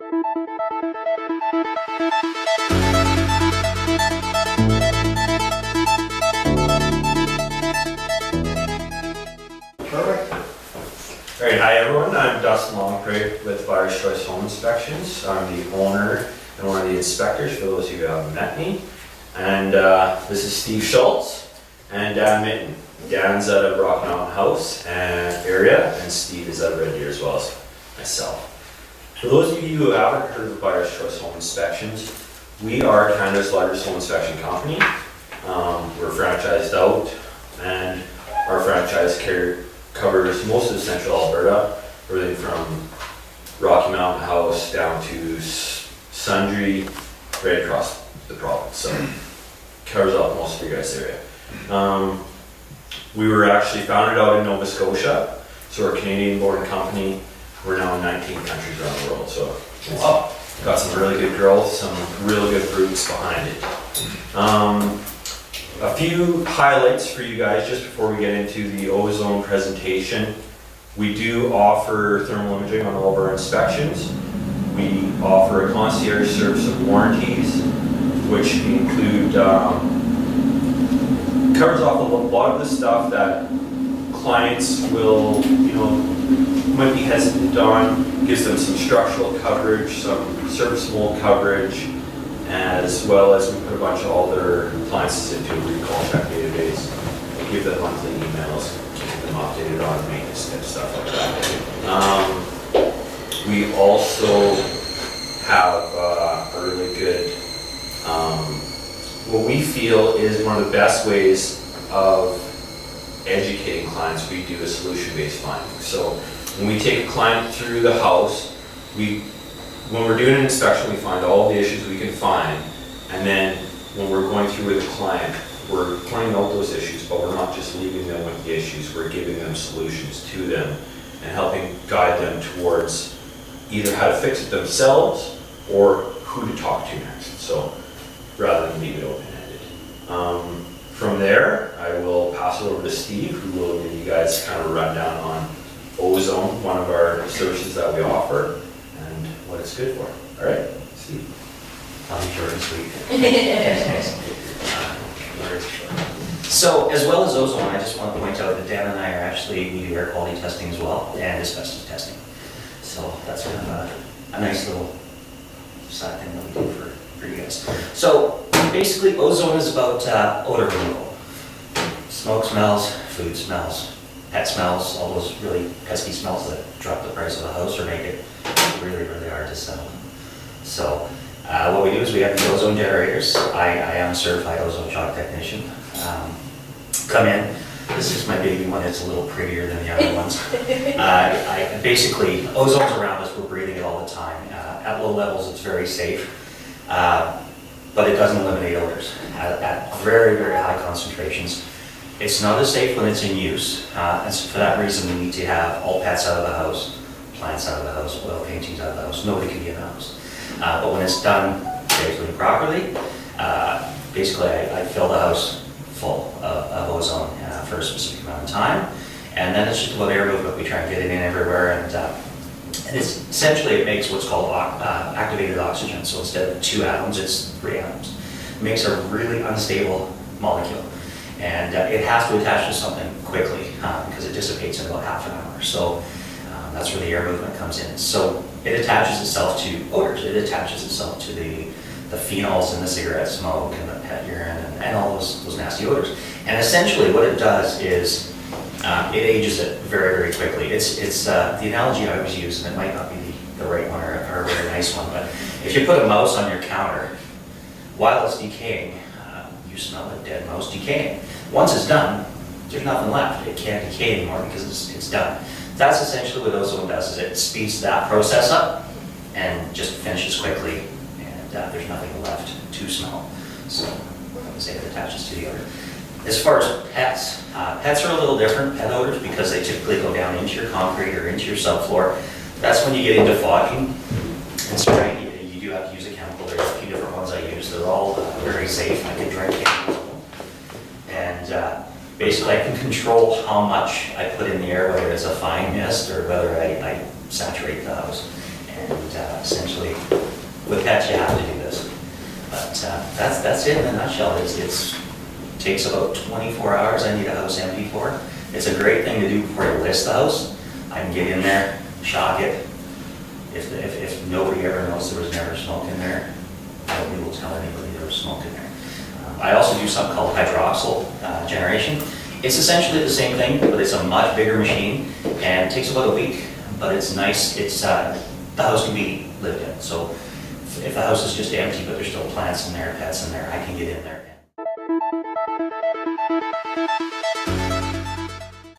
Alright, hi everyone, I'm Dustin with Buyer's Choice Home Inspections. I'm the owner and one of the inspectors for those of you who haven't met me. And this is Steve Schultz and Dan Mitten. Dan's out of Rock Mountain House and area, and Steve is out of Red Deer as well as myself. For those of you who haven't heard of Buyer's Choice Home Inspections, we are Canada's largest home inspection company. We're franchised out, and our franchise covers most of central Alberta, everything from Rocky Mountain House down to Sundre, right across the province. So covers up most of your guys' area. We were actually founded out in Nova Scotia, so we're a Canadian-born company. We're now in 19 countries around the world, so it's got some really good growth, some really good roots behind it. A few highlights for you guys just before we get into the ozone presentation. We do offer thermal imaging on all of our inspections. We offer a concierge service of warranties, which include, covers off a lot of the stuff that clients will, might be hesitant on. Gives them some structural coverage, some surface mold coverage, as well as we put a bunch of all their appliances into a recall check database. We give them monthly emails, keep them updated on maintenance and stuff like that. We also have a really good, what we feel is one of the best ways of educating clients. We do a solution-based finding. So when we take a client through the house, when we're doing an inspection, we find all the issues we can find, and then when we're going through with the client, we're pointing out those issues, but we're not just leaving them with the issues, we're giving them solutions to them and helping guide them towards either how to fix it themselves or who to talk to next, so rather than leave it open-ended. From there, I will pass it over to Steve, who will give you guys kind of a rundown on Ozone, one of our services that we offer, and what it's good for. All right, Steve. I'll be short and sweet. So, as well as ozone, I just want to point out that Dan and I are actually, we do air quality testing as well, and asbestos testing. So that's kind of a nice little side thing that we do for you guys. So basically, ozone is about odor removal. Smoke smells, food smells, pet smells, all those really pesky smells that drop the price of a house or make it really, really hard to sell. So what we do is we have the ozone generators. I am a certified ozone shock technician. Come in. This is my baby one. It's a little prettier than the other ones. Basically, ozone's around us. We're breathing it all the time. At low levels, it's very safe, but it doesn't eliminate odors. At very, very high concentrations, it's not as safe when it's in use. And so for that reason, we need to have all pets out of the house, plants out of the house, oil paintings out of the house. Nobody can be in the house. But when it's done safely and properly, basically I fill the house full of ozone for a specific amount of time, and then it's just about air movement. We try and get it in everywhere, and it's essentially it makes what's called activated oxygen. So instead of 2 atoms, it's 3 atoms. It makes a really unstable molecule, and it has to attach to something quickly because it dissipates in about half an hour. So that's where the air movement comes in. So it attaches itself to odors. It attaches itself to the phenols in the cigarette smoke and the pet urine and all those nasty odors. And essentially what it does is it ages it very, very quickly. It's the analogy I always use, and it might not be the right one or a very nice one, but if you put a mouse on your counter, while it's decaying, you smell a dead mouse decaying. Once it's done, there's nothing left. It can't decay anymore because it's done. That's essentially what ozone does, is it speeds that process up and just finishes quickly, and there's nothing left to smell. So, I would say it attaches to the odor. As far as pets, pets are a little different, pet odors, because they typically go down into your concrete or into your subfloor. That's when you get into fogging and spraying. You do have to use a chemical. There's a few different ones I use. They're all very safe. I can drink chemicals. And basically I can control how much I put in the air, whether it's a fine mist or whether I saturate the house. And essentially with pets, you have to do this. But that's it in a nutshell. It's takes about 24 hours. I need a house empty for. It's a great thing to do before you list the house. I can get in there, shock it. If nobody ever knows there was never smoke in there, I won't be able to tell anybody there was smoke in there. I also do something called hydroxyl generation. It's essentially the same thing, but it's a much bigger machine, and it takes about a week. But it's nice. It's the house can be lived in. So if the house is just empty, but there's still plants in there, pets in there, I can get in there.